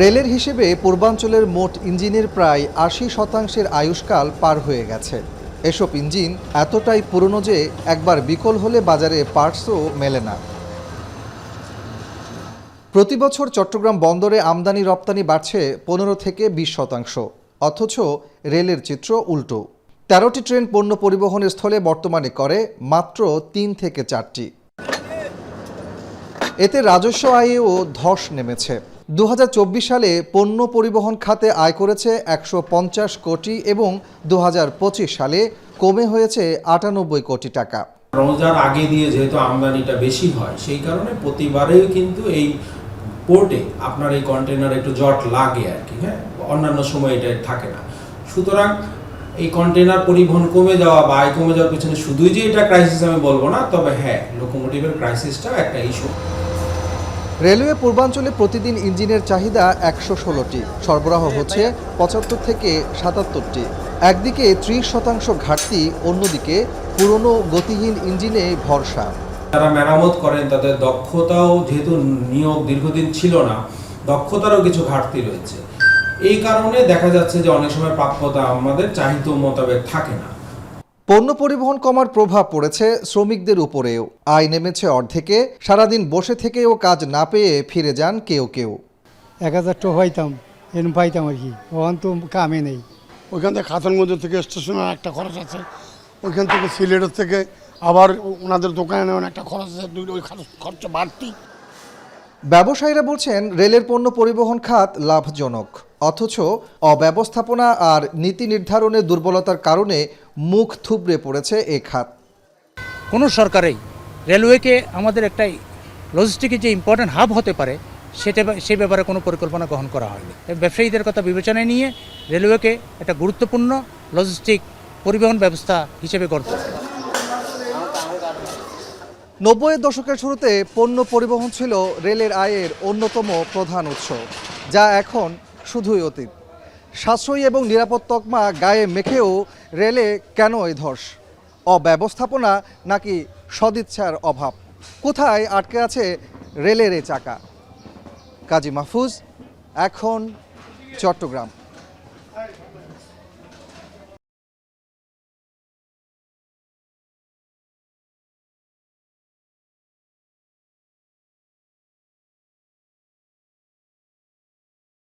রেলের হিসেবে পূর্বাঞ্চলের মোট ইঞ্জিনের প্রায় ৮০% আয়ুষ্কাল পার হয়ে গেছে। এসব ইঞ্জিন এতটাই পুরনো যে একবার বিকল হলে বাজারে পার্টসও মেলে না। প্রতি বছর চট্টগ্রাম বন্দরে আমদানি রপ্তানি বাড়ছে ১৫ থেকে ২০%, অথচ রেলের চিত্র উল্টো। ১৩টি ট্রেন পণ্য পরিবহনের স্থলে বর্তমানে করে মাত্র ৩ থেকে ৪টি। এতে রাজস্ব আয়েও ধস নেমেছে। ২০২৪ সালে পণ্য পরিবহন খাতে আয় করেছে ১৫০ কোটি এবং ২০২৫ সালে কমে হয়েছে ৯৮ কোটি টাকা। রোজার আগে দিয়ে যেহেতু আমদানিটা বেশি হয়, সেই কারণে প্রতিবারেই কিন্তু এই পোর্টে আপনার এই কন্টেনার একটু জট লাগে আর কি। হ্যাঁ, অন্যান্য সময় এটা থাকে না। সুতরাং এই কন্টেনার পরিবহন কমে যাওয়া বা আয় কমে যাওয়ার পিছনে শুধুই যে এটা ক্রাইসিস আমি বলবো না, তবে হ্যাঁ, লোকোমোটিভের ক্রাইসিসটা একটা ইস্যু। রেলওয়ে পূর্বাঞ্চলে প্রতিদিন ইঞ্জিনের চাহিদা ১১৬টি, সরবরাহ হচ্ছে ৭৫ থেকে ৭৭টি। একদিকে ৩০% ঘাটতি, অন্যদিকে পুরনো গতিহীন ইঞ্জিনে ভরসা। যারা মেরামত করেন তাদের দক্ষতাও যেহেতু নিয়োগ দীর্ঘদিন ছিল না, দক্ষতারও কিছু ঘাটতি রয়েছে। এই কারণে দেখা যাচ্ছে যে অনেক সময় প্রাপ্যতা আমাদের চাহিদা মোতাবেক থাকে না। পণ্য পরিবহন কমার প্রভাব পড়েছে শ্রমিকদের উপরেও। আয় নেমেছে অর্ধেকে, সারাদিন বসে থেকেও কাজ না পেয়ে ফিরে যান কেউ কেউ। ১,০০০ টাকা পাইতাম, এরকম পাইতাম আর কি, ওখান তো কামে নেই। ওইখান থেকে খাতানগঞ্জ থেকে স্টেশনের একটা খরচ আছে, ওইখান থেকে সিলেটের থেকে আবার ওনাদের দোকানে নেওয়ার একটা খরচ আছে, ওই খরচা বাড়তি। ব্যবসায়ীরা বলছেন রেলের পণ্য পরিবহন খাত লাভজনক, অথচ অব্যবস্থাপনা আর নীতি নির্ধারণের দুর্বলতার কারণে মুখ থুবড়ে পড়েছে এ খাত। কোনো সরকারেই রেলওয়েকে আমাদের একটা লজিস্টিকের যে ইম্পর্ট্যান্ট হাব হতে পারে সে ব্যাপারে কোনো পরিকল্পনা গ্রহণ করা হয়নি। ব্যবসায়ীদের কথা বিবেচনায় নিয়ে রেলওয়েকে একটা গুরুত্বপূর্ণ লজিস্টিক পরিবহন ব্যবস্থা হিসেবে গড়তে হবে। ৯০-এর দশকের শুরুতে পণ্য পরিবহন ছিল রেলের আয়ের অন্যতম প্রধান উৎস, যা এখন শুধুই অতীত। সাশ্রয়ী এবং নিরাপদ তকমা গায়ে মেখেও রেলে কেন এই ধস? অব্যবস্থাপনা নাকি সদিচ্ছার অভাব? কোথায় আটকে আছে রেলের এই চাকা? কাজী মাহফুজ, এখন, চট্টগ্রাম।